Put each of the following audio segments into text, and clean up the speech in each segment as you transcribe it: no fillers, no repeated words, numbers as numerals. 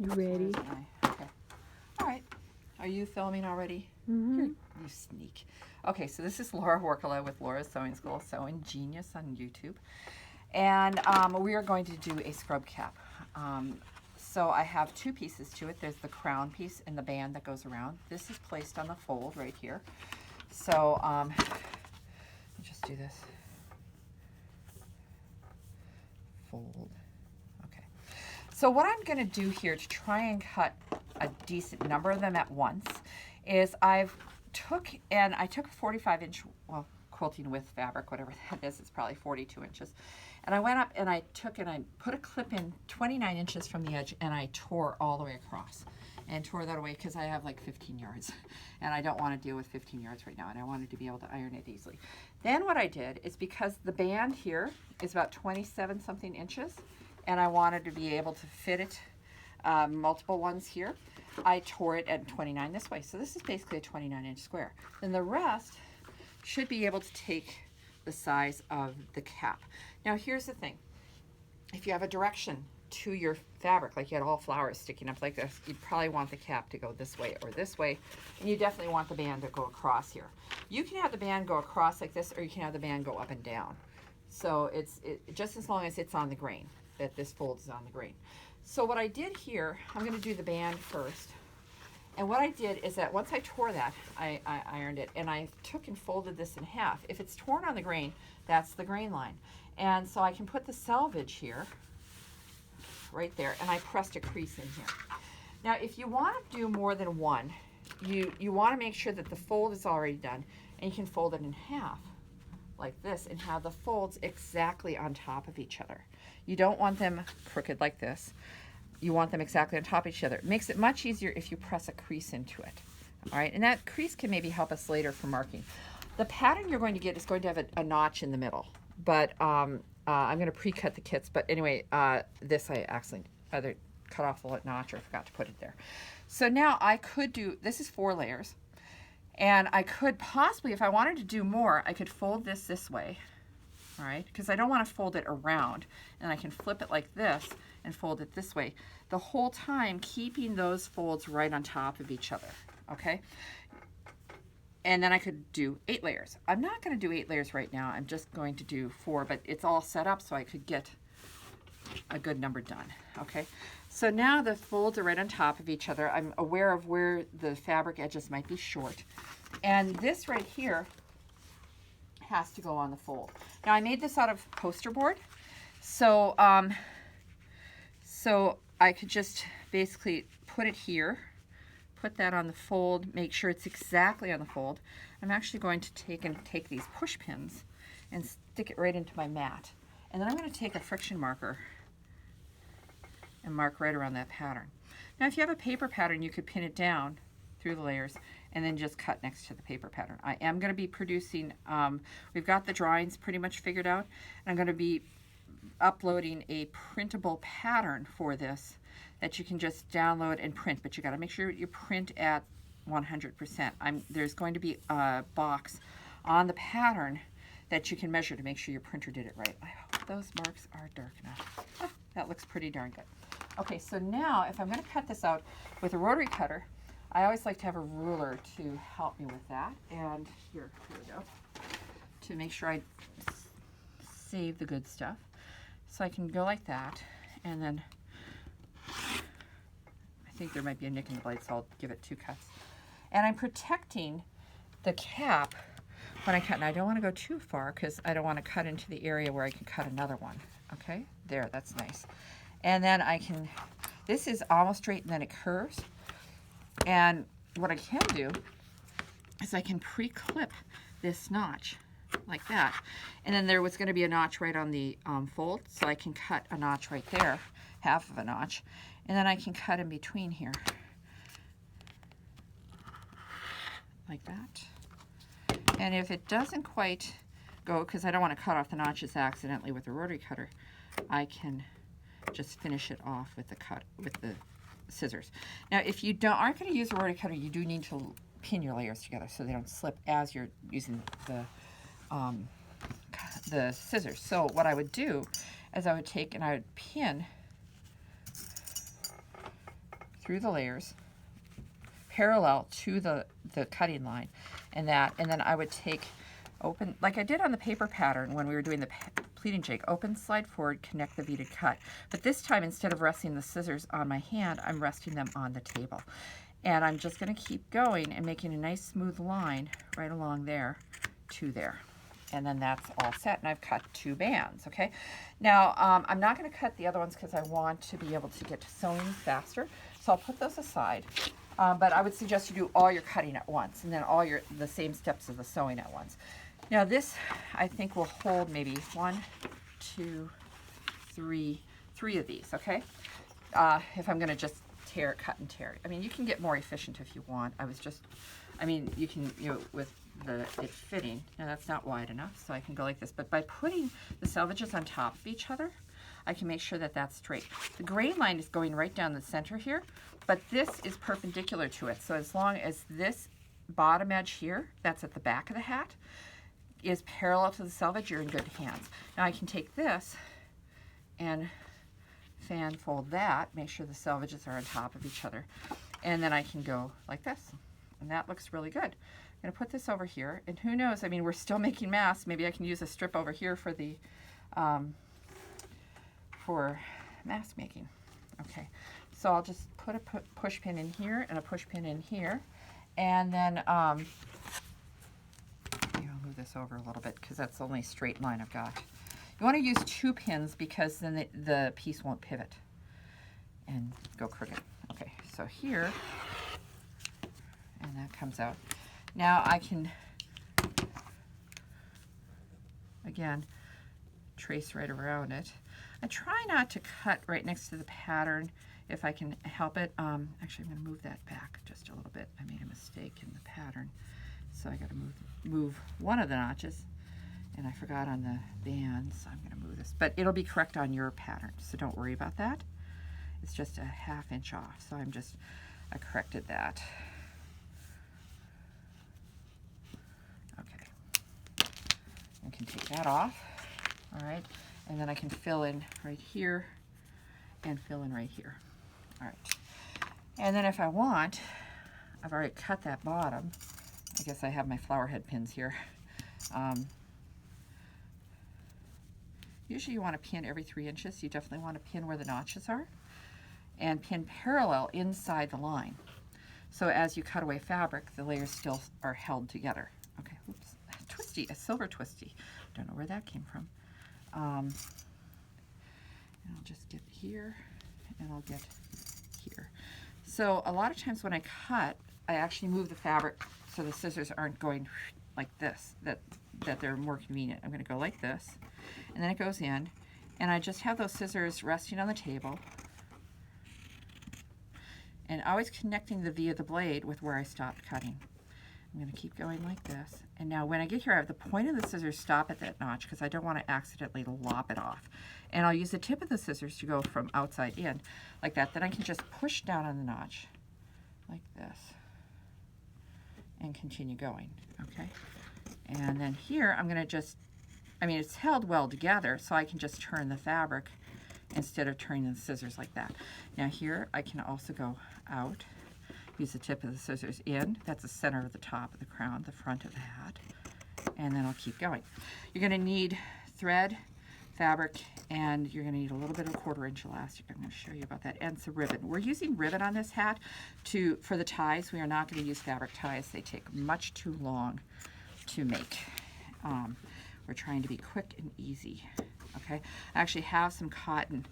You ready? Okay. All right. Are you filming already? Mm-hmm. You sneak. Okay, so this is Laura Workala with Laura's Sewing School, Sewing Genius on YouTube. And we are going to do a scrub cap. So I have two pieces to it. There's the crown piece and the band that goes around. This is placed on the fold right here. So let me just do this. Fold. Okay. So what I'm going to do here to try and cut a decent number of them at once is I took a 45-inch, well, quilting width fabric, whatever that is, it's probably 42 inches. And I went up and I put a clip in 29 inches from the edge and I tore all the way across. And tore that away because I have like 15 yards. And I don't want to deal with 15 yards right now, and I wanted to be able to iron it easily. Then what I did is, because the band here is about 27 something inches, and I wanted to be able to fit it, multiple ones here, I tore it at 29 this way. So this is basically a 29-inch square. Then the rest should be able to take the size of the cap. Now here's the thing. If you have a direction to your fabric, like you had all flowers sticking up like this, you'd probably want the cap to go this way or this way, and you definitely want the band to go across here. You can have the band go across like this, or you can have the band go up and down. So it's just as long as it's on the grain, that this fold is on the grain. So what I did here, I'm going to do the band first. And what I did is that once I tore that, I ironed it, and I took and folded this in half. If it's torn on the grain, that's the grain line. And so I can put the selvage here, right there, and I pressed a crease in here. Now, if you want to do more than one, you want to make sure that the fold is already done, and you can fold it in half, like this, and have the folds exactly on top of each other. You don't want them crooked like this. You want them exactly on top of each other. It makes it much easier if you press a crease into it. All right, and that crease can maybe help us later for marking. The pattern you're going to get is going to have a notch in the middle, but I'm going to pre-cut the kits. But anyway, this I accidentally either cut off the notch or forgot to put it there. So now I could do, this is 4 layers, and I could possibly, if I wanted to do more, I could fold this way, all right, because I don't want to fold it around, and I can flip it like this and fold it this way, the whole time keeping those folds right on top of each other, okay? And then I could do 8 layers. I'm not going to do 8 layers right now. I'm just going to do 4, but it's all set up so I could get a good number done, okay? So now the folds are right on top of each other. I'm aware of where the fabric edges might be short. And this right here has to go on the fold. Now I made this out of poster board. So, so I could just basically put it here, put that on the fold, make sure it's exactly on the fold. I'm actually going to take these push pins and stick it right into my mat. And then I'm going to take a friction marker and mark right around that pattern. Now if you have a paper pattern, you could pin it down through the layers and then just cut next to the paper pattern. I am going to be producing, we've got the drawings pretty much figured out. I'm going to be uploading a printable pattern for this that you can just download and print, but you got to make sure you print at 100%. There's going to be a box on the pattern that you can measure to make sure your printer did it right. I hope those marks are dark enough. Oh, that looks pretty darn good. Okay, so now if I'm going to cut this out with a rotary cutter, I always like to have a ruler to help me with that. And here we go, to make sure I save the good stuff. So I can go like that, and then I think there might be a nick in the blade, so I'll give it 2 cuts. And I'm protecting the cap when I cut. And I don't want to go too far because I don't want to cut into the area where I can cut another one. Okay, there, that's nice. And then I can, this is almost straight and then it curves. And what I can do is I can pre-clip this notch like that. And then there was going to be a notch right on the fold, so I can cut a notch right there, half of a notch. And then I can cut in between here, like that. And if it doesn't quite go, because I don't want to cut off the notches accidentally with a rotary cutter, I can just finish it off with the scissors. Now, if you aren't going to use a rotary cutter, you do need to pin your layers together so they don't slip as you're using the scissors. So what I would do is I would take and I would pin through the layers, parallel to the cutting line, and then I would take open, like I did on the paper pattern when we were doing the pleating jig, open, slide forward, connect the beaded cut. But this time, instead of resting the scissors on my hand, I'm resting them on the table. And I'm just going to keep going and making a nice smooth line right along there to there. And then that's all set, and I've cut 2 bands, okay? Now, I'm not going to cut the other ones because I want to be able to get to sewing faster, so I'll put those aside. But I would suggest you do all your cutting at once, and then all the same steps of the sewing at once. Now this, I think, will hold maybe 1, 2, 3 of these, okay? If I'm going to just cut and tear. I mean, you can get more efficient if you want. You can, with it fitting, now that's not wide enough, so I can go like this. But by putting the selvages on top of each other, I can make sure that that's straight. The grain line is going right down the center here, but this is perpendicular to it. So as long as this bottom edge here, that's at the back of the hat, is parallel to the selvage, you're in good hands. Now I can take this and fan fold that, make sure the selvages are on top of each other, and then I can go like this, and that looks really good. I'm going to put this over here, and who knows, I mean, we're still making masks. Maybe I can use a strip over here for the for mask making. Okay, so I'll just put a push pin in here and a push pin in here, and then I'll move this over a little bit because that's the only straight line I've got. You want to use 2 pins because then the piece won't pivot and go crooked. Okay, so here, and that comes out. Now I can, again, trace right around it. I try not to cut right next to the pattern if I can help it. Actually, I'm going to move that back just a little bit. I made a mistake in the pattern, so I got to move one of the notches, and I forgot on the band, so I'm going to move this. But it'll be correct on your pattern, so don't worry about that. It's just a 1/2 inch off, so I corrected that. Okay, I can take that off. All right, and then I can fill in right here and fill in right here. All right, and then if I want, I've already cut that bottom. I guess I have my flower head pins here. Usually you want to pin every 3 inches. You definitely want to pin where the notches are and pin parallel inside the line. So as you cut away fabric, the layers still are held together. Okay, oops, twisty, a silver twisty. Don't know where that came from. And I'll just get here and I'll get here. So a lot of times when I cut, I actually move the fabric so the scissors aren't going like this, that they're more convenient. I'm going to go like this, and then it goes in, and I just have those scissors resting on the table, and always connecting the V of the blade with where I stopped cutting. I'm going to keep going like this, and now when I get here, I have the point of the scissors stop at that notch because I don't want to accidentally lop it off. And I'll use the tip of the scissors to go from outside in, like that. Then I can just push down on the notch, like this, and continue going, okay? And then here, I'm going to just, it's held well together, so I can just turn the fabric instead of turning the scissors like that. Now here, I can also go out, use the tip of the scissors in. That's the center of the top of the crown, the front of the hat. And then I'll keep going. You're going to need thread, fabric, and you're going to need a little bit of 1/4 inch elastic. I'm going to show you about that, and some ribbon. We're using ribbon on this hat for the ties. We are not going to use fabric ties. They take much too long to make. We're trying to be quick and easy. Okay, I actually have some cotton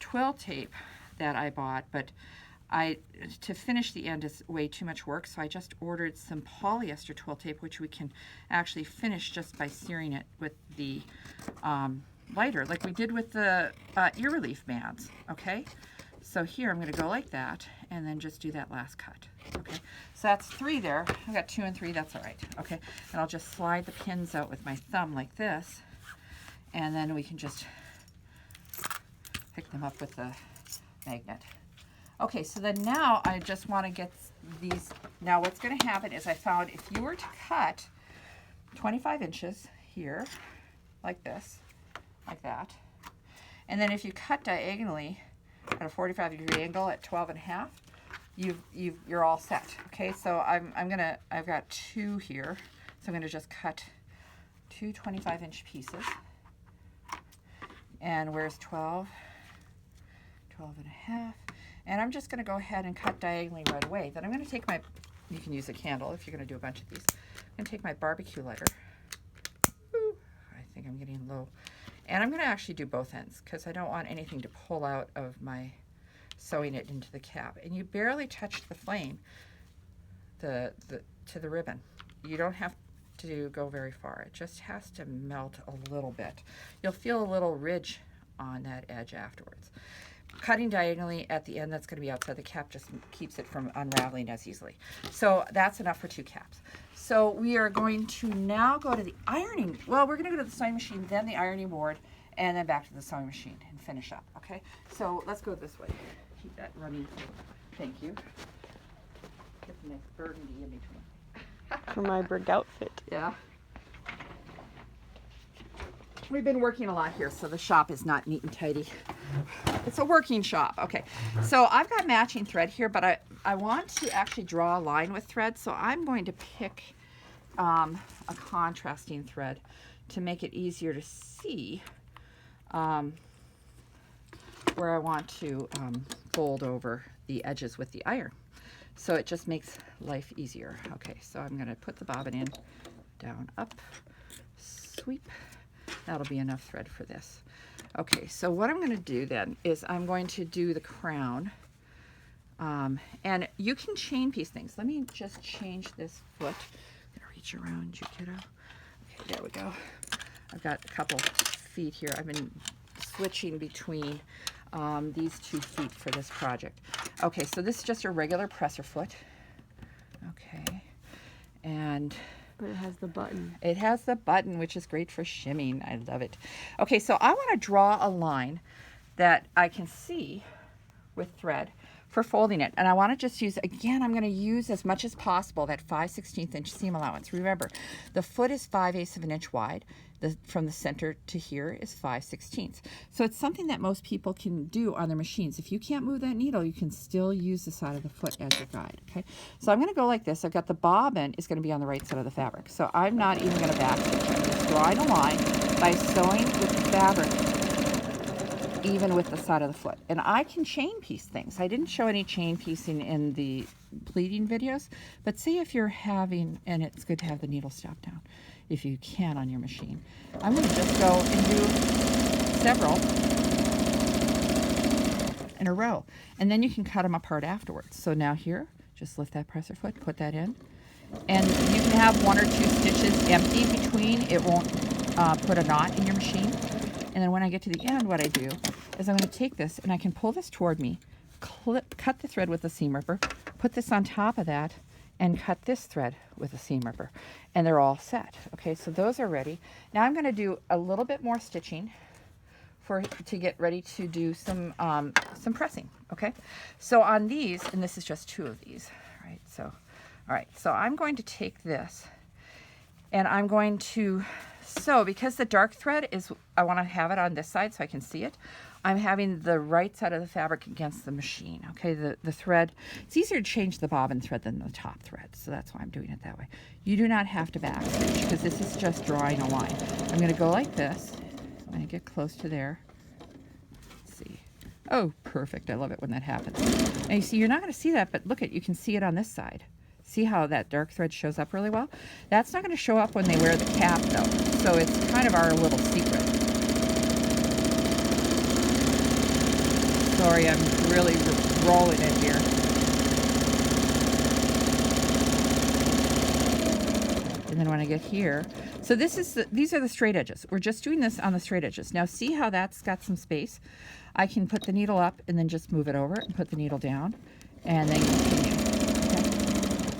twill tape that I bought, but to finish the end is way too much work, so I just ordered some polyester twill tape, which we can actually finish just by searing it with the lighter, like we did with the ear relief bands. Okay, so here I'm going to go like that, and then just do that last cut. Okay, so that's 3 there. I got 2 and 3. That's all right. Okay, and I'll just slide the pins out with my thumb like this, and then we can just pick them up with the magnet. Okay, so then now I just want to get these. Now what's going to happen is I found if you were to cut 25 inches here, like this, like that, and then if you cut diagonally at a 45-degree angle at 12 1/2, you're all set. Okay, so I've got 2 here, so I'm gonna just cut 2 25-inch pieces. And where's 12? 12 and a half. And I'm just gonna go ahead and cut diagonally right away. Then I'm gonna take my, you can use a candle if you're gonna do a bunch of these. I'm gonna take my barbecue lighter. Ooh, I think I'm getting low. And I'm gonna actually do both ends because I don't want anything to pull out of my sewing it into the cap. And you barely touch the flame to the ribbon. You don't have to go very far. It just has to melt a little bit. You'll feel a little ridge on that edge afterwards. Cutting diagonally at the end that's going to be outside the cap just keeps it from unraveling as easily. So that's enough for 2 caps. So we are going to now go to the ironing. Well, we're going to go to the sewing machine, then the ironing board, and then back to the sewing machine and finish up. Okay, so let's go this way. Keep that running. Thank you. Get the next burgundy in between. For my brig outfit. Yeah. We've been working a lot here, so the shop is not neat and tidy. It's a working shop. Okay, so I've got matching thread here, but I want to actually draw a line with thread, so I'm going to pick a contrasting thread to make it easier to see where I want to fold over the edges with the iron. So it just makes life easier. Okay, so I'm going to put the bobbin in, down, up, sweep. That'll be enough thread for this. Okay, so what I'm going to do then is I'm going to do the crown. And you can chain piece things. Let me just change this foot. I'm going to reach around you, kiddo. Okay, there we go. I've got a couple feet here. I've been switching between these 2 feet for this project. Okay, so this is just a regular presser foot. Okay, and but it has the button. It has the button, which is great for shimming. I love it. Okay, so I want to draw a line that I can see with thread for folding it. And I want to just use, again, I'm going to use as much as possible that 5/16 inch seam allowance. Remember, the foot is 5/8 of an inch wide. From the center to here is 5/16. So it's something that most people can do on their machines. If you can't move that needle, you can still use the side of the foot as your guide, okay? So I'm going to go like this. I've got the bobbin is going to be on the right side of the fabric. So I'm not even going to back stitch. I'm just drawing a line by sewing with the fabric even with the side of the foot. And I can chain piece things. I didn't show any chain piecing in the pleating videos, but see if you're having, and it's good to have the needle stop down if you can on your machine. I'm going to just go and do several in a row, and then you can cut them apart afterwards. So now here, just lift that presser foot, put that in, and you can have 1 or 2 stitches empty between. It won't put a knot in your machine. And then when I get to the end, what I do is I'm going to take this and I can pull this toward me, cut the thread with a seam ripper, put this on top of that, and cut this thread with a seam ripper. And they're all set. Okay, so those are ready. Now I'm going to do a little bit more stitching to get ready to do some pressing. Okay, so on these, and this is just 2 of these, right? So, all right, so I'm going to take this and I'm going to sew, because the dark thread is, I want to have it on this side so I can see it. I'm having the right side of the fabric against the machine. Okay, the thread, it's easier to change the bobbin thread than the top thread, so that's why I'm doing it that way. You do not have to back stitch because this is just drawing a line. I'm going to go like this. I'm going to get close to there. Let's see. Oh, perfect. I love it when that happens. And you see, you're not going to see that, but look at, you can see it on this side. See how that dark thread shows up really well? That's not going to show up when they wear the cap though, so it's kind of our little secret. Sorry, I'm really rolling it here. And then when I get here, so these are the straight edges. We're just doing this on the straight edges. Now see how that's got some space? I can put the needle up and then just move it over and put the needle down and then continue.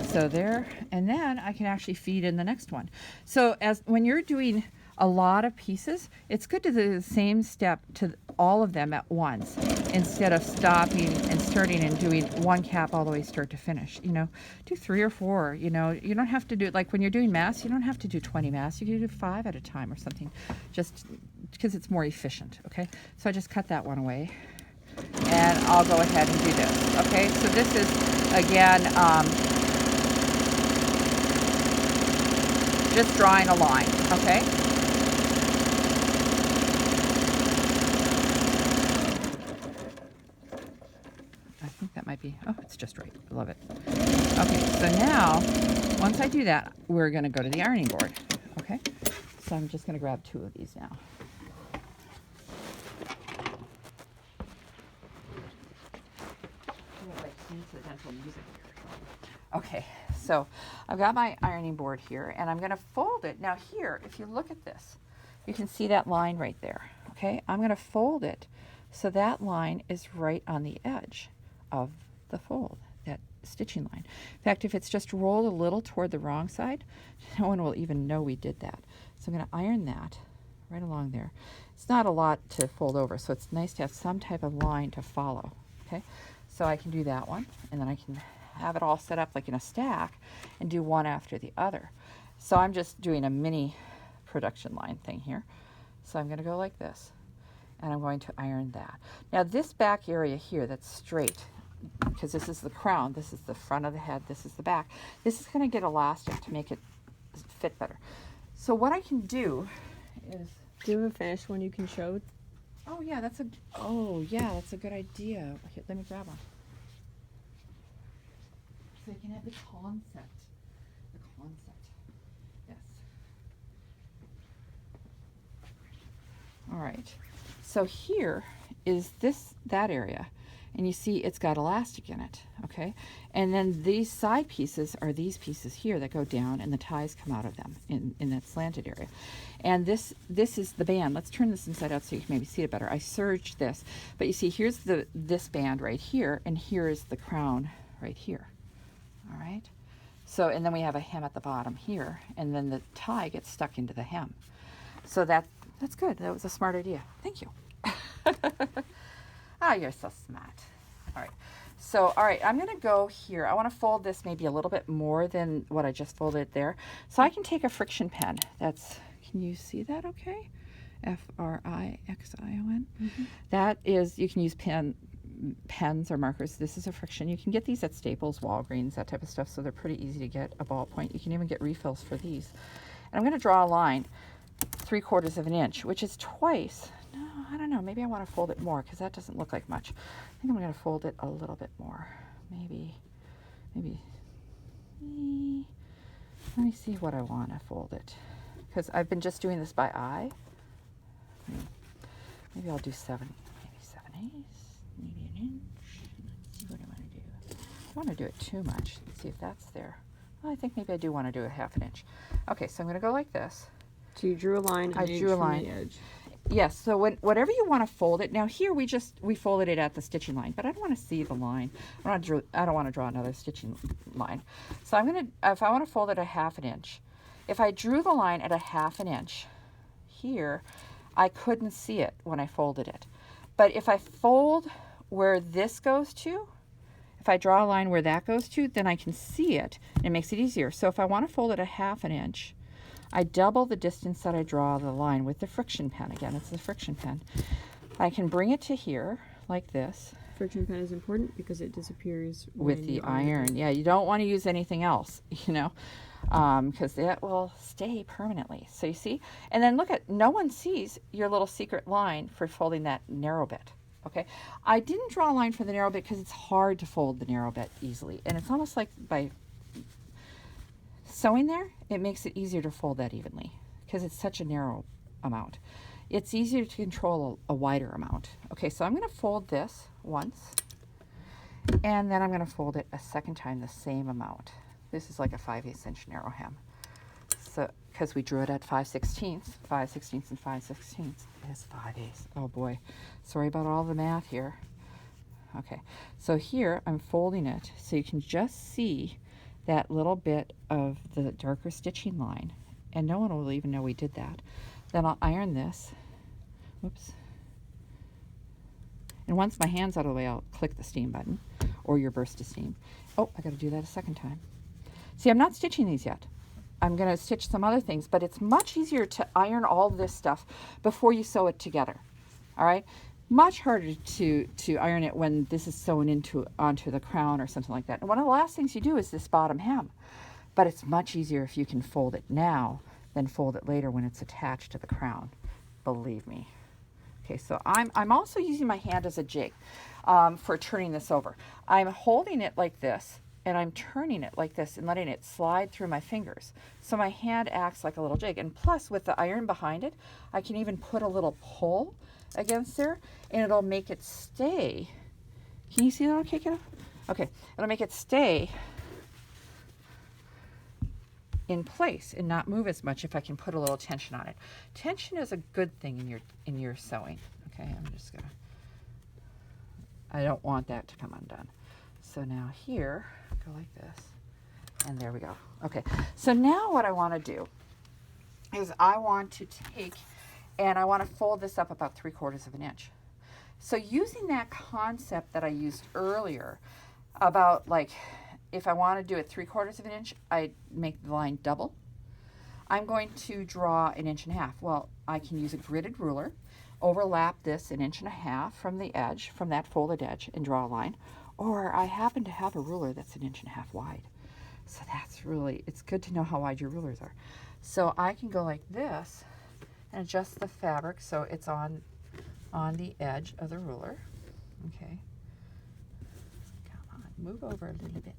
So there, and then I can actually feed in the next one. So when you're doing a lot of pieces, it's good to do the same step to all of them at once instead of stopping and starting and doing one cap all the way start to finish. You know, do 3 or 4. You know, you don't have to do, like when you're doing masks, you don't have to do 20 masks. You can do 5 at a time or something, just because it's more efficient. Okay, so I just cut that one away, and I'll go ahead and do this. Okay, so this is Again, just drawing a line, okay? I think that might be, oh, it's just right. I love it. Okay, so now, once I do that, we're going to go to the ironing board, okay? So I'm just going to grab 2 of these now. Okay, so I've got my ironing board here, and I'm going to fold it. Now here, if you look at this, you can see that line right there, okay? I'm going to fold it so that line is right on the edge of the fold, that stitching line. In fact, if it's just rolled a little toward the wrong side, no one will even know we did that. So I'm going to iron that right along there. It's not a lot to fold over, so it's nice to have some type of line to follow, okay? So I can do that one, and then I can have it all set up like in a stack and do one after the other. So I'm just doing a mini production line thing here. So I'm going to go like this, and I'm going to iron that. Now this back area here that's straight, because this is the crown, this is the front of the head, this is the back, this is going to get elastic to make it fit better. So what I can do is... Do you have a finished one you can show? Oh yeah, that's a good idea. Here, let me grab one. So you can have the concept. Yes. All right. So here is that area, and you see it's got elastic in it, okay? And then these side pieces are these pieces here that go down, and the ties come out of them in that slanted area. And this is the band. Let's turn this inside out so you can maybe see it better. I serged this, but you see here's this band right here, and here is the crown right here. All right. So, and then we have a hem at the bottom here, and then the tie gets stuck into the hem. So that's good. That was a smart idea. Thank you. Ah, you're so smart. All right. So, all right, I'm going to go here. I want to fold this maybe a little bit more than what I just folded there. So I can take a friction pen. Can you see that okay? Frixion. Mm-hmm. That is, you can use pens or markers. This is a friction. You can get these at Staples, Walgreens, that type of stuff, so they're pretty easy to get. A ballpoint. You can even get refills for these. And I'm going to draw a line 3/4 of an inch, which is twice. No, I don't know. Maybe I want to fold it more because that doesn't look like much. I think I'm going to fold it a little bit more. Maybe. Let me see what I want to fold it, because I've been just doing this by eye. Maybe I'll do 7 8, maybe an inch. Let's see what I want to do. I don't want to do it too much. Let's see if that's there. Well, I think maybe I do want to do a 1/2 inch. Okay, so I'm going to go like this. So you drew a line. I drew a line. From the edge. Yes. So whatever you want to fold it. Now here we folded it at the stitching line, but I don't want to see the line. I don't want to draw another stitching line. So if I want to fold it a 1/2 inch, if I drew the line at a 1/2 inch here, I couldn't see it when I folded it. But if I fold where this goes to, if I draw a line where that goes to, then I can see it, and it makes it easier. So if I want to fold it a 1/2 inch, I double the distance that I draw the line with the friction pen. Again, it's the friction pen. I can bring it to here like this. Friction pen is important because it disappears with the iron. Yeah, you don't want to use anything else, because that will stay permanently. So you see, and then look at, no one sees your little secret line for folding that narrow bit. Okay, I didn't draw a line for the narrow bit because it's hard to fold the narrow bit easily, and it's almost like by sewing there, it makes it easier to fold that evenly because it's such a narrow amount. It's easier to control a wider amount. Okay, so I'm going to fold this once, and then I'm going to fold it a second time the same amount. This is like a 5/8 inch narrow hem. So, because we drew it at 5/16, 5/16 and 5/16. It is 5/8. Oh boy, sorry about all the math here. Okay, so here I'm folding it so you can just see that little bit of the darker stitching line, and no one will even know we did that. Then I'll iron this. Whoops. And once my hand's out of the way, I'll click the steam button or your burst of steam. Oh, I got to do that a second time. See, I'm not stitching these yet. I'm going to stitch some other things, but it's much easier to iron all this stuff before you sew it together. All right? much harder to iron it when this is sewn onto the crown or something like that. And one of the last things you do is this bottom hem. But it's much easier if you can fold it now than fold it later when it's attached to the crown. Believe me. Okay, so I'm also using my hand as a jig for turning this over. I'm holding it like this, and I'm turning it like this and letting it slide through my fingers. So my hand acts like a little jig. And plus, with the iron behind it, I can even put a little pull against there, and it'll make it stay. Can you see that okay, kiddo? Okay, it'll make it stay in place and not move as much if I can put a little tension on it. Tension is a good thing in your sewing. Okay, I'm just gonna, I don't want that to come undone. So now here, go like this, and there we go. Okay, so now what I want to do is I want to take and I want to fold this up about 3/4 of an inch. So using that concept that I used earlier about like, if I want to do it 3/4 of an inch, I make the line double. I'm going to draw 1.5 inches. Well, I can use a gridded ruler, overlap this 1.5 inches from the edge, from that folded edge, and draw a line. Or I happen to have a ruler that's 1.5 inches wide. So that's really, it's good to know how wide your rulers are. So I can go like this and adjust the fabric so it's on the edge of the ruler. Okay. Come on, move over a little bit.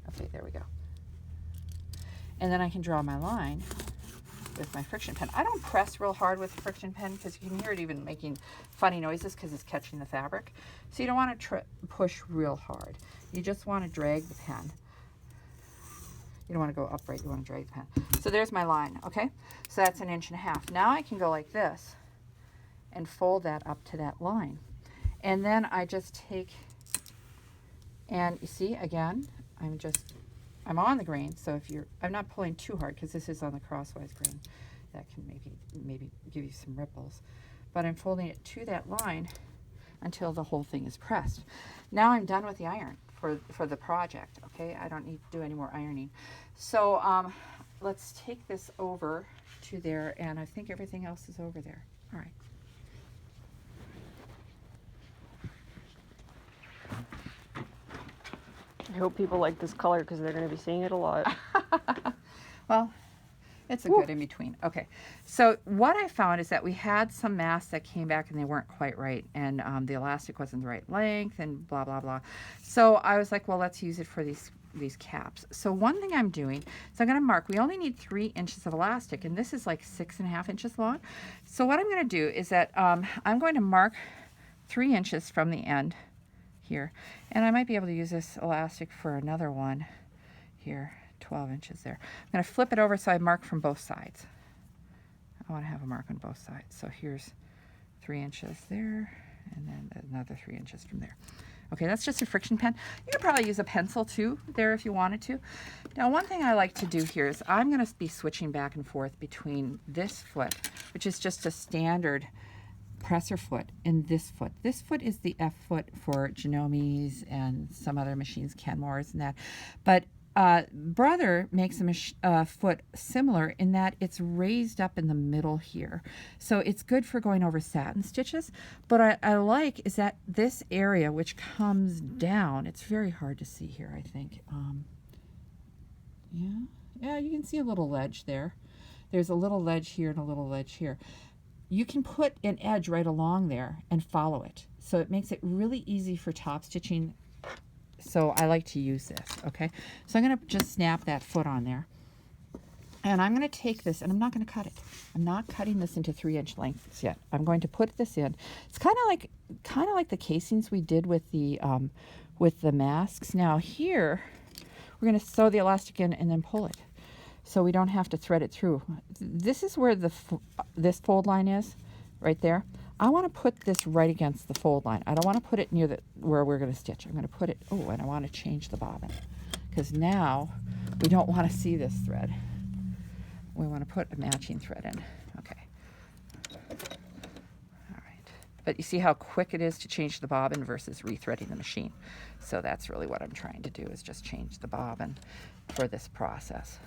Okay, there we go. And then I can draw my line with my friction pen. I don't press real hard with the friction pen because you can hear it even making funny noises because it's catching the fabric. So you don't want to push real hard. You just want to drag the pen. You don't want to go upright, you want to drag the pen. So there's my line, okay? So that's 1.5 inches. Now I can go like this and fold that up to that line. And then I just take, and you see, again, I'm on the grain, so I'm not pulling too hard because this is on the crosswise grain. That can maybe give you some ripples. But I'm folding it to that line until the whole thing is pressed. Now I'm done with the iron for the project, okay? I don't need to do any more ironing. So let's take this over to there, and I think everything else is over there. All right. I hope people like this color because they're going to be seeing it a lot. Well, it's a good in between. Okay, so what I found is that we had some masks that came back and they weren't quite right, and the elastic wasn't the right length, and blah blah blah. So I was like, well, let's use it for these caps. So one thing I'm doing is I'm going to mark. We only need 3 inches of elastic, and this is like 6.5 inches long. So what I'm going to do is that I'm going to mark 3 inches from the end here, and I might be able to use this elastic for another one here, 12 inches there. I'm going to flip it over so I mark from both sides. I want to have a mark on both sides. So here's 3 inches there, and then another 3 inches from there. Okay, that's just a friction pen. You could probably use a pencil too there if you wanted to. Now, one thing I like to do here is I'm going to be switching back and forth between this foot, which is just a standard presser foot, and this foot. This foot is the F foot for Genome's and some other machines, Kenmore's and that. But Brother makes a foot similar in that it's raised up in the middle here. So it's good for going over satin stitches. But I like is that this area which comes down, it's very hard to see here, I think. Yeah, you can see a little ledge there. There's a little ledge here and a little ledge here. You can put an edge right along there and follow it. So it makes it really easy for top stitching. So I like to use this, okay? So I'm going to just snap that foot on there. And I'm going to take this, and I'm not going to cut it. I'm not cutting this into 3-inch lengths yet. I'm going to put this in. It's kind of like the casings we did with the masks. Now here, we're going to sew the elastic in and then pull it, so we don't have to thread it through. This is where this fold line is, right there. I want to put this right against the fold line. I don't want to put it near where we're going to stitch. I'm going to put it, and I want to change the bobbin, because now we don't want to see this thread. We want to put a matching thread in. Okay. All right. But you see how quick it is to change the bobbin versus rethreading the machine. So that's really what I'm trying to do, is just change the bobbin for this process.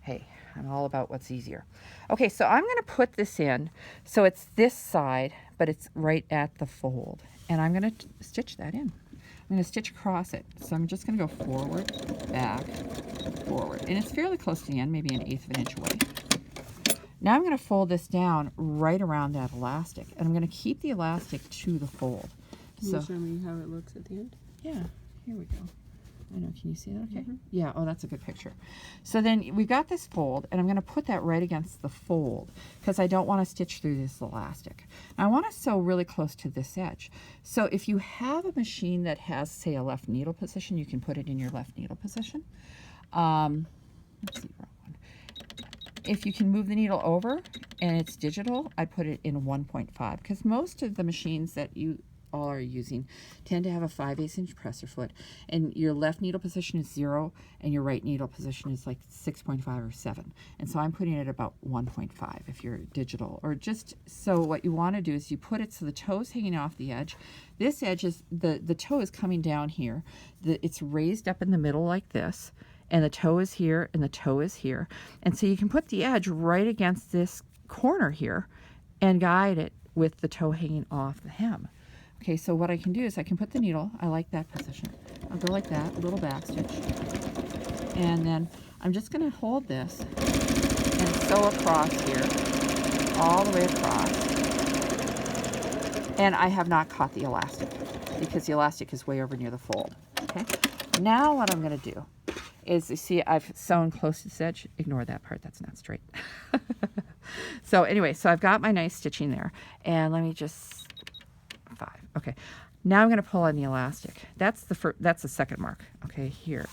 Hey, I'm all about what's easier. Okay, so I'm going to put this in so it's this side, but it's right at the fold. And I'm going to stitch that in. I'm going to stitch across it. So I'm just going to go forward, back, forward. And it's fairly close to the end, maybe 1/8 of an inch away. Now I'm going to fold this down right around that elastic. And I'm going to keep the elastic to the fold. Can you show me how it looks at the end? Yeah, here we go. I know, can you see that okay? Mm-hmm. Yeah, oh, that's a good picture. So then we've got this fold, and I'm going to put that right against the fold because I don't want to stitch through this elastic. Now, I want to sew really close to this edge. So if you have a machine that has, say, a left needle position, you can put it in your left needle position. Let's see, wrong one. If you can move the needle over and it's digital, I put it in 1.5 because most of the machines that you all are using tend to have a 5/8 inch presser foot, and your left needle position is 0 and your right needle position is like 6.5 or 7. And so I'm putting it about 1.5 if you're digital. Or just so what you want to do is you put it so the toe's hanging off the edge. This edge is the toe is coming down here. It's raised up in the middle like this, and the toe is here and the toe is here. And so you can put the edge right against this corner here and guide it with the toe hanging off the hem. Okay, so what I can do is I can put the needle, I like that position. I'll go like that, a little back stitch. And then I'm just going to hold this and sew across here, all the way across. And I have not caught the elastic because the elastic is way over near the fold. Okay, now what I'm going to do is, you see I've sewn close to this edge. Ignore that part, that's not straight. So anyway, so I've got my nice stitching there. And let me just... 5. Okay, now I'm going to pull on the elastic. That's the second mark. Okay, here.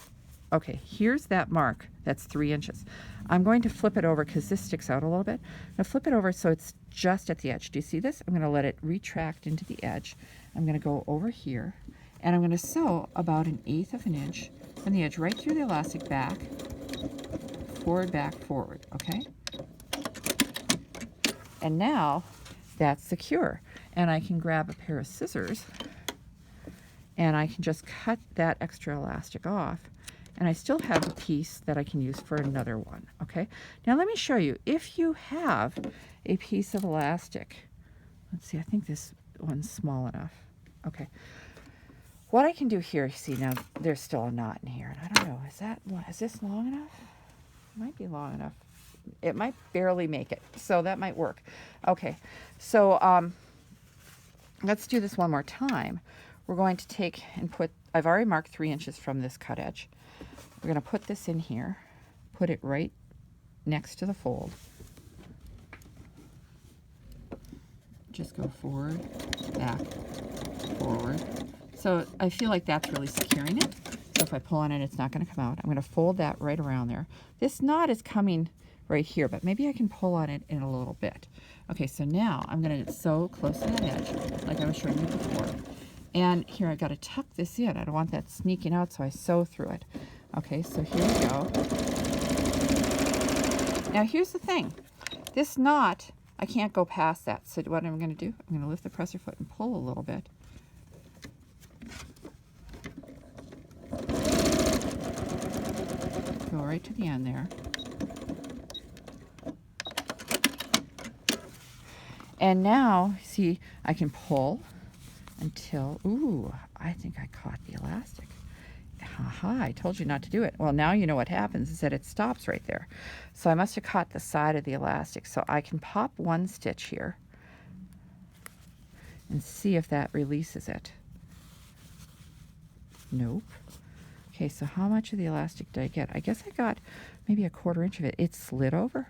Okay, here's that mark. That's 3 inches. I'm going to flip it over because this sticks out a little bit. I'm going to flip it over so it's just at the edge. Do you see this? I'm going to let it retract into the edge. I'm going to go over here, and I'm going to sew about 1/8 of an inch from the edge right through the elastic, back, forward, okay? And now that's secure. And I can grab a pair of scissors and I can just cut that extra elastic off, and I still have a piece that I can use for another one. Okay, now let me show you. If you have a piece of elastic, let's see, I think this one's small enough. Okay, what I can do here, see, now there's still a knot in here, and I don't know, is this long enough? It might be long enough. It might barely make it, so that might work. Okay, so let's do this one more time. We're going to take and put, I've already marked 3 inches from this cut edge. We're going to put this in here, put it right next to the fold. Just go forward, back, forward. So I feel like that's really securing it. So if I pull on it, it's not going to come out. I'm going to fold that right around there. This knot is coming right here, but maybe I can pull on it in a little bit. Okay, so now I'm going to sew close to that edge, like I was showing you before. And here I've got to tuck this in. I don't want that sneaking out, so I sew through it. Okay, so here we go. Now here's the thing. This knot, I can't go past that. So what I'm going to do, I'm going to lift the presser foot and pull a little bit. Go right to the end there. And now, see, I can pull until, ooh, I think I caught the elastic. Haha, I told you not to do it. Well, now you know what happens is that it stops right there. So I must have caught the side of the elastic. So I can pop one stitch here and see if that releases it. Nope. Okay, so how much of the elastic did I get? I guess I got maybe 1/4 inch of it. It slid over.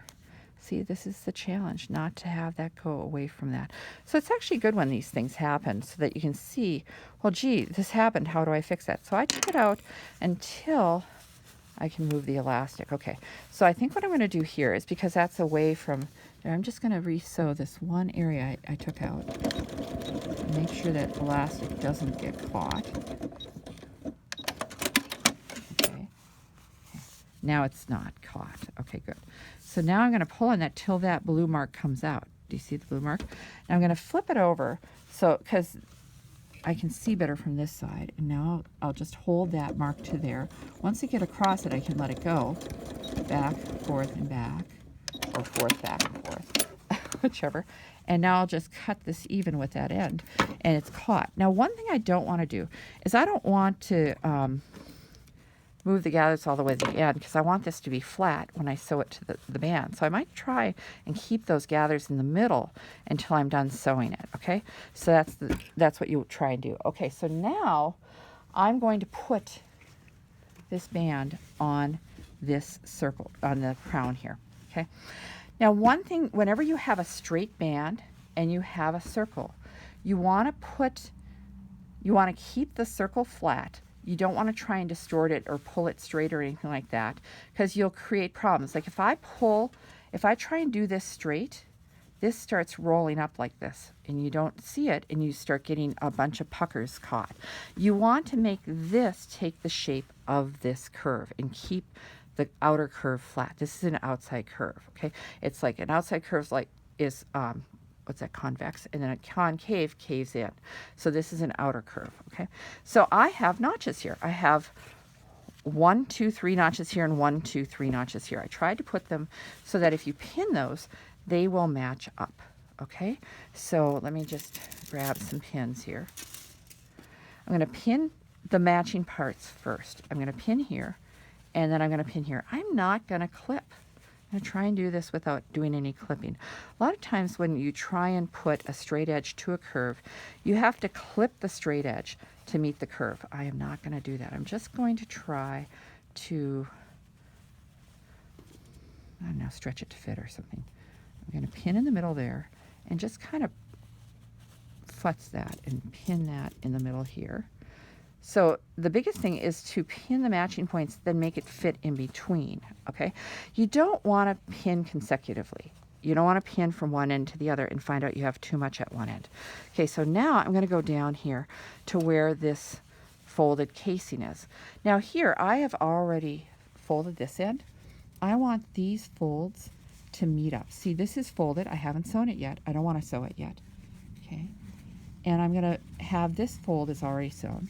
See, this is the challenge, not to have that go away from that. So it's actually good when these things happen so that you can see, well, gee, this happened. How do I fix that? So I took it out until I can move the elastic. Okay, so I think what I'm going to do here is, because that's away from there, I'm just going to re-sew this one area I took out. Make sure that elastic doesn't get caught. Okay. Now it's not caught. Okay, good. So now I'm going to pull on that till that blue mark comes out. Do you see the blue mark? Now I'm going to flip it over so, because I can see better from this side. And now I'll just hold that mark to there. Once I get across it, I can let it go. Back, forth, and back. Or forth, back, and forth. whichever. And now I'll just cut this even with that end, and it's caught. Now, one thing I don't want to do is I don't want to move the gathers all the way to the end, because I want this to be flat when I sew it to the band. So I might try and keep those gathers in the middle until I'm done sewing it, okay? So that's what you try and do. Okay, so now I'm going to put this band on this circle, on the crown here, okay? Now, one thing, whenever you have a straight band and you have a circle, you want to keep the circle flat. You don't want to try and distort it or pull it straight or anything like that, because you'll create problems. Like if I try and do this straight, this starts rolling up like this, and you don't see it, and you start getting a bunch of puckers caught. You want to make this take the shape of this curve and keep the outer curve flat. This is an outside curve, okay? It's like an outside curve is what's that, convex, and then a concave caves in. So this is an outer curve, okay? So I have notches here. I have 1, 2, 3 notches here and 1, 2, 3 notches here. I tried to put them so that if you pin those, they will match up, okay? So let me just grab some pins here. I'm going to pin the matching parts first. I'm going to pin here, and then I'm going to pin here. I'm not going to clip. I'm going to try and do this without doing any clipping. A lot of times when you try and put a straight edge to a curve, you have to clip the straight edge to meet the curve. I am not going to do that. I'm just going to try to, I don't know, stretch it to fit or something. I'm going to pin in the middle there and just kind of futz that and pin that in the middle here. So the biggest thing is to pin the matching points, then make it fit in between, okay? You don't want to pin consecutively. You don't want to pin from one end to the other and find out you have too much at one end. Okay, so now I'm going to go down here to where this folded casing is. Now here, I have already folded this end. I want these folds to meet up. See, this is folded. I haven't sewn it yet. I don't want to sew it yet. Okay. And I'm going to have this fold is already sewn.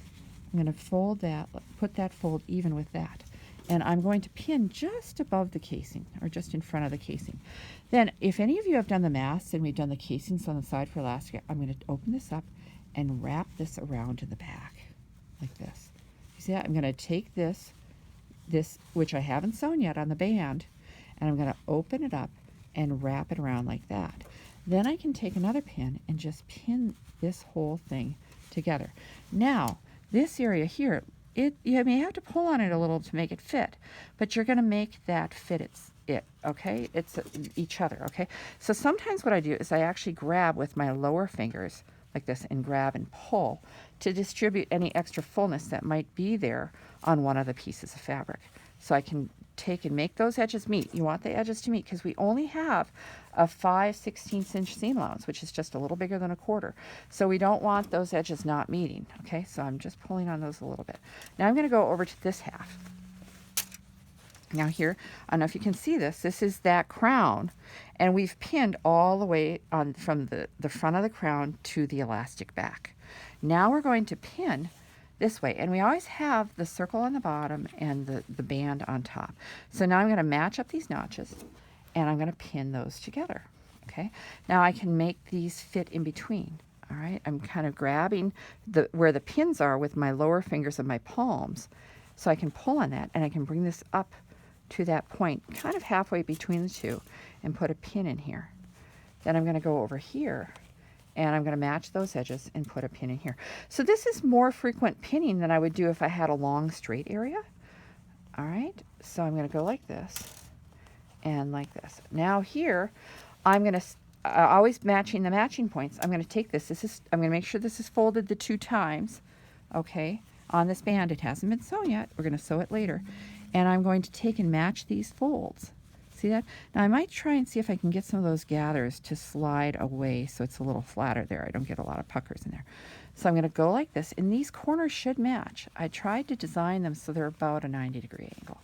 I'm going to fold that, put that fold even with that. And I'm going to pin just above the casing, or just in front of the casing. Then, if any of you have done the masks and we've done the casings on the side for elastic, I'm going to open this up and wrap this around in the back, like this. You see that? I'm going to take this, which I haven't sewn yet on the band, and I'm going to open it up and wrap it around like that. Then I can take another pin and just pin this whole thing together. Now, this area here, you may have to pull on it a little to make it fit, but you're going to make that fit okay? It's each other, okay? So sometimes what I do is I actually grab with my lower fingers like this and grab and pull to distribute any extra fullness that might be there on one of the pieces of fabric. So I can take and make those edges meet. You want the edges to meet because we only have a 5/16 inch seam allowance, which is just a little bigger than a quarter. So we don't want those edges not meeting, okay? So I'm just pulling on those a little bit. Now I'm going to go over to this half. Now here, I don't know if you can see this, this is that crown, and we've pinned all the way on from the front of the crown to the elastic back. Now we're going to pin this way, and we always have the circle on the bottom and the band on top. So now I'm going to match up these notches, and I'm going to pin those together, okay? Now I can make these fit in between, all right? I'm kind of grabbing where the pins are with my lower fingers of my palms, so I can pull on that, and I can bring this up to that point, kind of halfway between the two, and put a pin in here. Then I'm going to go over here, and I'm going to match those edges and put a pin in here. So this is more frequent pinning than I would do if I had a long straight area. All right, so I'm going to go like this and like this. Now here, I'm going to, always matching the matching points, I'm going to take this. I'm going to make sure this is folded the 2 times, okay, on this band. It hasn't been sewn yet. We're going to sew it later. And I'm going to take and match these folds. See that? Now I might try and see if I can get some of those gathers to slide away so it's a little flatter there. I don't get a lot of puckers in there. So I'm going to go like this, and these corners should match. I tried to design them so they're about a 90-degree angle.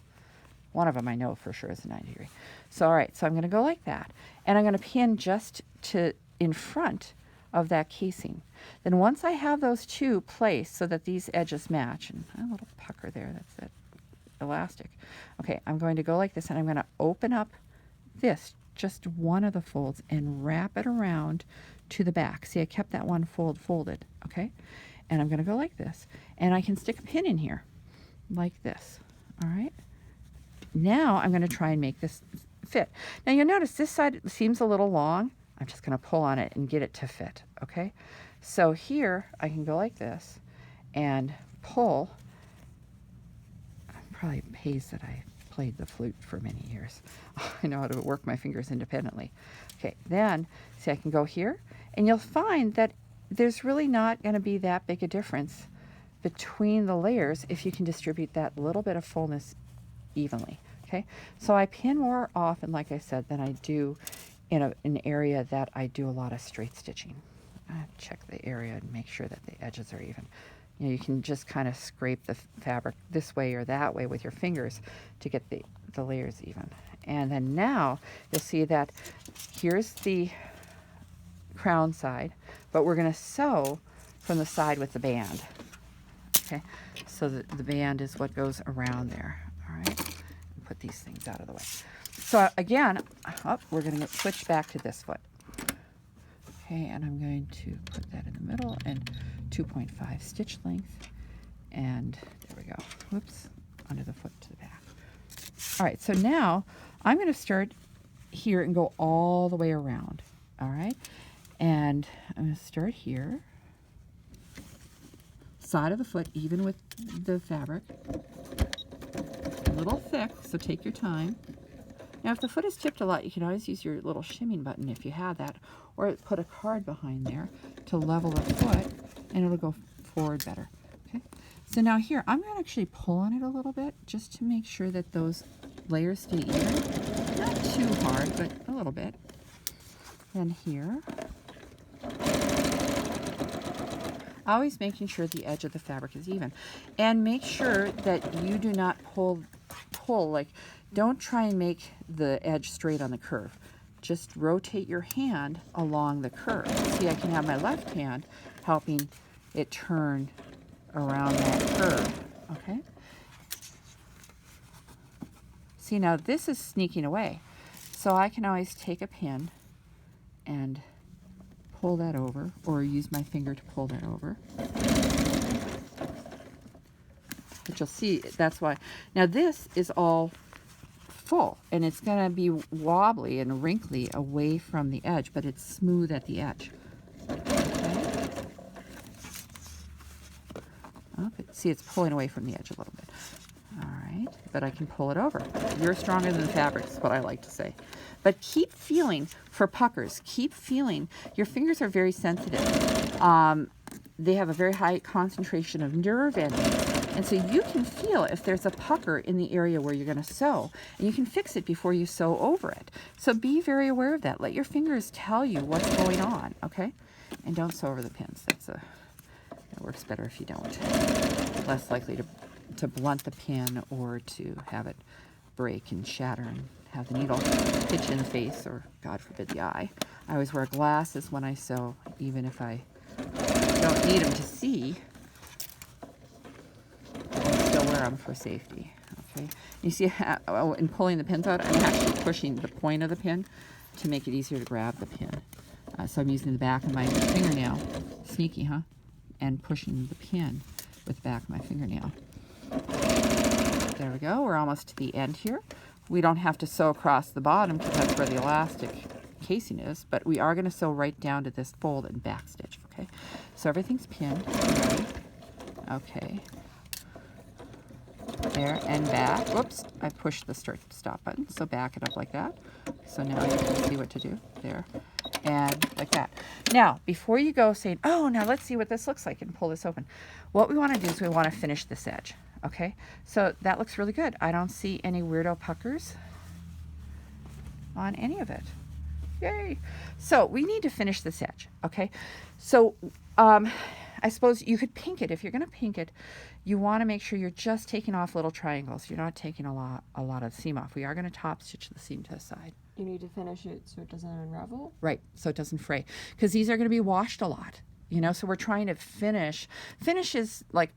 One of them I know for sure is a 90-degree. So all right, so I'm going to go like that, and I'm going to pin just to in front of that casing. Then once I have those 2 placed so that these edges match, and a little pucker there, that's it. Elastic. Okay, I'm going to go like this, and I'm going to open up this, just one of the folds, and wrap it around to the back. See, I kept that one fold folded, okay? And I'm going to go like this. And I can stick a pin in here like this, all right? Now I'm going to try and make this fit. Now you'll notice this side seems a little long. I'm just going to pull on it and get it to fit, okay? So here I can go like this and pull. Probably pays that I played the flute for many years. I know how to work my fingers independently. Okay, then, see, I can go here, and you'll find that there's really not going to be that big a difference between the layers if you can distribute that little bit of fullness evenly. Okay, so I pin more often, like I said, than I do in an area that I do a lot of straight stitching. I check the area and make sure that the edges are even. You know, you can just kind of scrape the fabric this way or that way with your fingers to get the layers even. And then now you'll see that here's the crown side, but we're going to sew from the side with the band. Okay, so the band is what goes around there. All right, put these things out of the way. So again, we're going to switch back to this foot. Okay, and I'm going to put that in the middle and 2.5 stitch length, and there we go. Whoops, under the foot to the back. All right, so now I'm going to start here and go all the way around. All right, and I'm going to start here, side of the foot even with the fabric, a little thick, so take your time. Now, if the foot is tipped a lot, you can always use your little shimming button if you have that, or put a card behind there to level the foot, and it'll go forward better. Okay. So now here, I'm going to actually pull on it a little bit just to make sure that those layers stay even. Not too hard, but a little bit. Then here, always making sure the edge of the fabric is even, and make sure that you do not pull like. Don't try and make the edge straight on the curve. Just rotate your hand along the curve. See, I can have my left hand helping it turn around that curve, okay? See, now this is sneaking away. So I can always take a pin and pull that over, or use my finger to pull that over. But you'll see, that's why. Now this is all full, and it's going to be wobbly and wrinkly away from the edge, but it's smooth at the edge. Okay. Oh, see, it's pulling away from the edge a little bit. All right, but I can pull it over. You're stronger than the fabric is what I like to say. But keep feeling for puckers. Keep feeling. Your fingers are very sensitive. They have a very high concentration of nerve endings. And so you can feel if there's a pucker in the area where you're going to sew, and you can fix it before you sew over it. So be very aware of that. Let your fingers tell you what's going on, okay? And don't sew over the pins. That works better if you don't. Less likely to blunt the pin or to have it break and shatter and have the needle hit you in the face or, God forbid, the eye. I always wear glasses when I sew, even if I don't need them to see. Wear them for safety. Okay, you see how, in pulling the pins out, I'm actually pushing the point of the pin to make it easier to grab the pin. So I'm using the back of my fingernail, sneaky, huh? And pushing the pin with the back of my fingernail. There we go. We're almost to the end here. We don't have to sew across the bottom because that's where the elastic casing is, but we are going to sew right down to this fold and back stitch. Okay, so everything's pinned. Ready? Okay. There and back. Whoops, I pushed the stop button, so back it up like that. So now you can see what to do. There and like that. Now, before you go saying, oh, now let's see what this looks like and pull this open, what we want to do is we want to finish this edge. Okay, so that looks really good. I don't see any weirdo puckers on any of it. Yay! So we need to finish this edge. Okay, so I suppose you could pink it. If you're going to pink it, you want to make sure you're just taking off little triangles. You're not taking a lot of seam off. We are going to top stitch the seam to the side. You need to finish it so it doesn't unravel? Right, so it doesn't fray. Because these are going to be washed a lot, you know, so we're trying to finish. Finish is like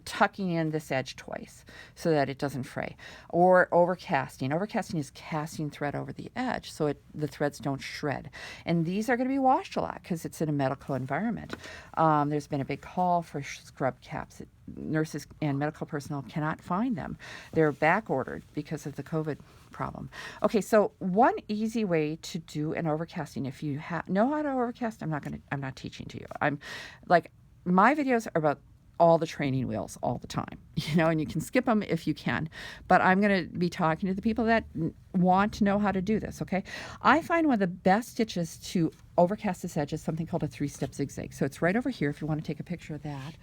tucking in this edge twice so that it doesn't fray. Or overcasting. Overcasting is casting thread over the edge so the threads don't shred. And these are going to be washed a lot because it's in a medical environment. There's been a big call for scrub caps. Nurses and medical personnel cannot find them. They're back ordered because of the COVID problem. Okay, so one easy way to do an overcasting, if you know how to overcast, I'm not teaching to you. I'm like, my videos are about all the training wheels all the time, and you can skip them if you can, but I'm going to be talking to the people that want to know how to do this. Okay, I find one of the best stitches to overcast this edge is something called a 3-step zigzag. So it's right over here if you want to take a picture of that.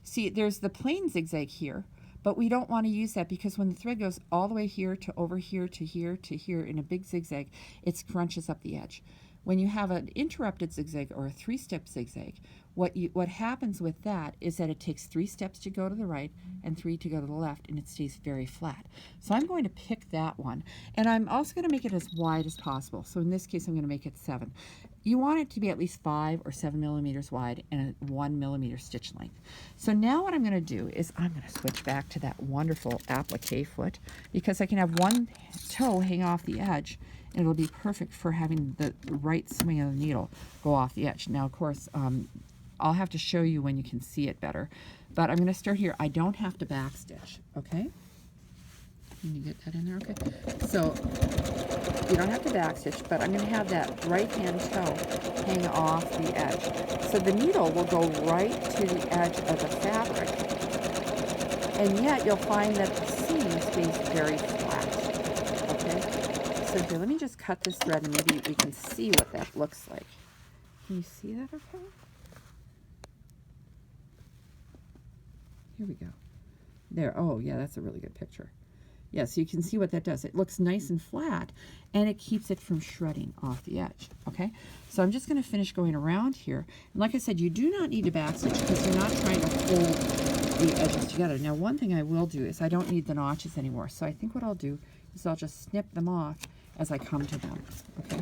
See, there's the plain zigzag here, but we don't want to use that because when the thread goes all the way here to over here to here to here in a big zigzag, it scrunches up the edge. When you have an interrupted zigzag or a 3-step zigzag, what happens with that is that it takes 3 steps to go to the right and 3 to go to the left, and it stays very flat. So I'm going to pick that one, and I'm also going to make it as wide as possible. So in this case, I'm going to make it 7. You want it to be at least 5 or 7 millimeters wide and a 1 millimeter stitch length. So now what I'm going to do is I'm going to switch back to that wonderful applique foot because I can have one toe hang off the edge, and it'll be perfect for having the right swing of the needle go off the edge. Now, of course, I'll have to show you when you can see it better, but I'm going to start here. I don't have to backstitch, okay? Can you get that in there? Okay. So you don't have to backstitch, but I'm going to have that right hand toe hang off the edge. So the needle will go right to the edge of the fabric, and yet you'll find that the seam stays very flat, okay? So here, let me just cut this thread and maybe we can see what that looks like. Can you see that okay? Here we go. There. Oh, yeah, that's a really good picture. Yeah, so you can see what that does. It looks nice and flat, and it keeps it from shredding off the edge, okay? So I'm just going to finish going around here. And like I said, you do not need to backstitch because you're not trying to hold the edges together. Now, one thing I will do is I don't need the notches anymore. So I think what I'll do is I'll just snip them off as I come to them, okay?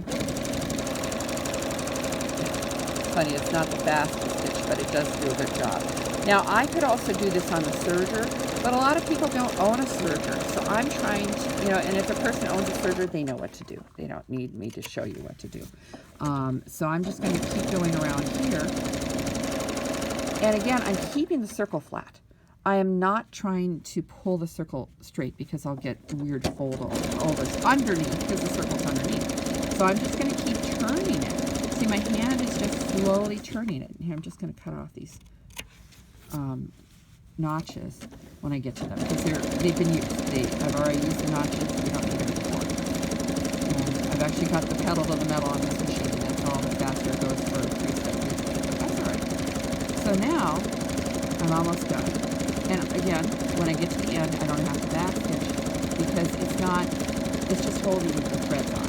Funny, it's not the fastest stitch, but it does do a good job. Now, I could also do this on the serger, but a lot of people don't own a serger. So I'm trying to, and if a person owns a serger, they know what to do. They don't need me to show you what to do. So I'm just going to keep going around here. And again, I'm keeping the circle flat. I am not trying to pull the circle straight because I'll get weird overs underneath because the circle's underneath. So I'm just going to keep turning it. See, my hand is just slowly turning it. Here, I'm just going to cut off these notches when I get to them because they've been used. I've already used the notches. We don't need them anymore. And I've actually got the pedal to the metal on this machine, and that's all the faster it goes for 3-step zigzag. But that's all right. So now I'm almost done. And again, when I get to the end, I don't have to backstitch because it's just holding the threads on.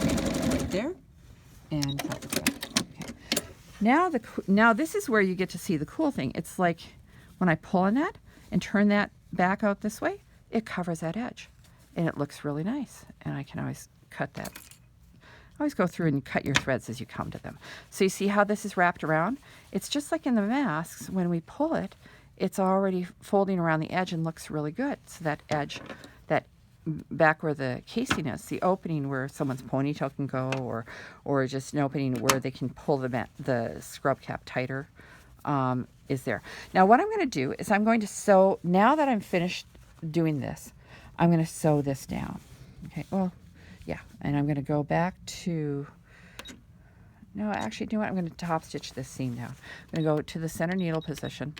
Okay, right there, and cut the thread. Now this is where you get to see the cool thing. It's like when I pull on that and turn that back out this way, it covers that edge. And it looks really nice. And I can always cut that. Always go through and cut your threads as you come to them. So you see how this is wrapped around? It's just like in the masks. When we pull it, it's already folding around the edge and looks really good. So that edge, that back where the casing is, the opening where someone's ponytail can go, or just an opening where they can pull the scrub cap tighter, is there. Now what I'm going to do is I'm going to sew, now that I'm finished doing this, I'm going to sew this down. Okay, well, yeah, and I'm going to go back to, no, actually, you know what, I'm going to top stitch this seam down. I'm going to go to the center needle position.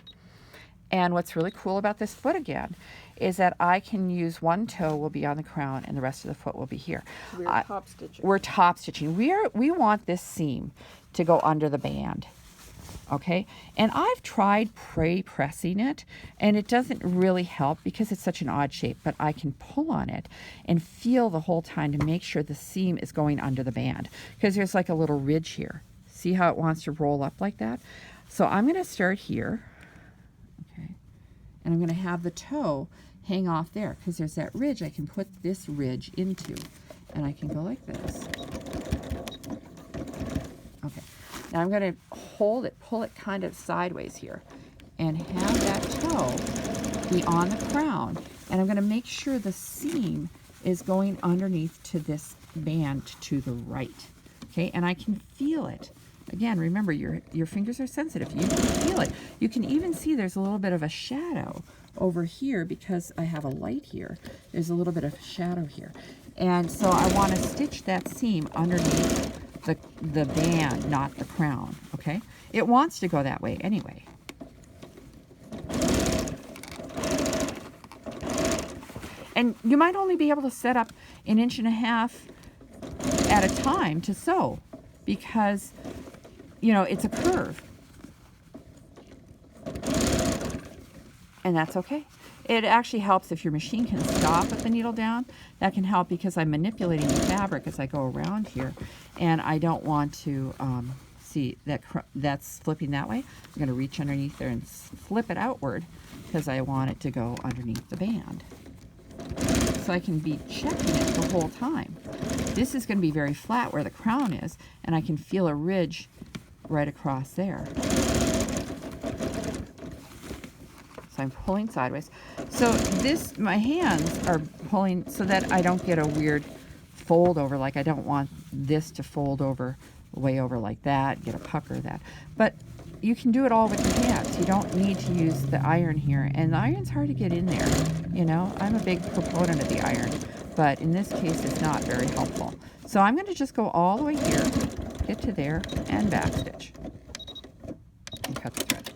And what's really cool about this foot again is that I can use one toe will be on the crown and the rest of the foot will be here. We're top stitching. We're top stitching. We want this seam to go under the band. Okay, and I've tried pressing it, and it doesn't really help because it's such an odd shape, but I can pull on it and feel the whole time to make sure the seam is going under the band because there's like a little ridge here. See how it wants to roll up like that? So I'm going to start here, okay, and I'm going to have the toe hang off there because there's that ridge I can put this ridge into, and I can go like this. Okay. Now I'm going to hold it, pull it kind of sideways here, and have that toe be on the crown. And I'm going to make sure the seam is going underneath to this band to the right. Okay, and I can feel it. Again, remember, your fingers are sensitive. You can feel it. You can even see there's a little bit of a shadow over here because I have a light here. There's a little bit of shadow here. And so I want to stitch that seam underneath the band, not the crown, okay? It wants to go that way anyway. And you might only be able to set up 1.5 inches at a time to sew because, you know, it's a curve. And that's okay. It actually helps if your machine can stop with the needle down. That can help because I'm manipulating the fabric as I go around here. And I don't want to see that that's flipping that way. I'm going to reach underneath there and flip it outward because I want it to go underneath the band. So I can be checking it the whole time. This is going to be very flat where the crown is, and I can feel a ridge right across there. So I'm pulling sideways. So this, my hands are pulling so that I don't get a weird fold over, like I don't want this to fold over, way over like that, get a pucker that. But you can do it all with your hands. You don't need to use the iron here. And the iron's hard to get in there. You know, I'm a big proponent of the iron, but in this case, it's not very helpful. So I'm going to just go all the way here, get to there, and backstitch. And cut the thread.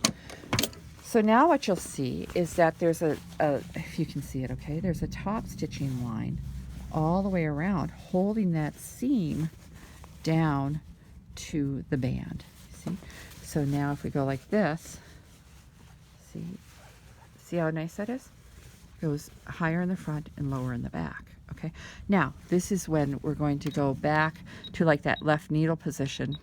So now what you'll see is that there's if you can see it, okay, there's a top stitching line all the way around, holding that seam down to the band. See? So now if we go like this, see how nice that is? Goes higher in the front and lower in the back. Okay. Now this is when we're going to go back to like that left needle position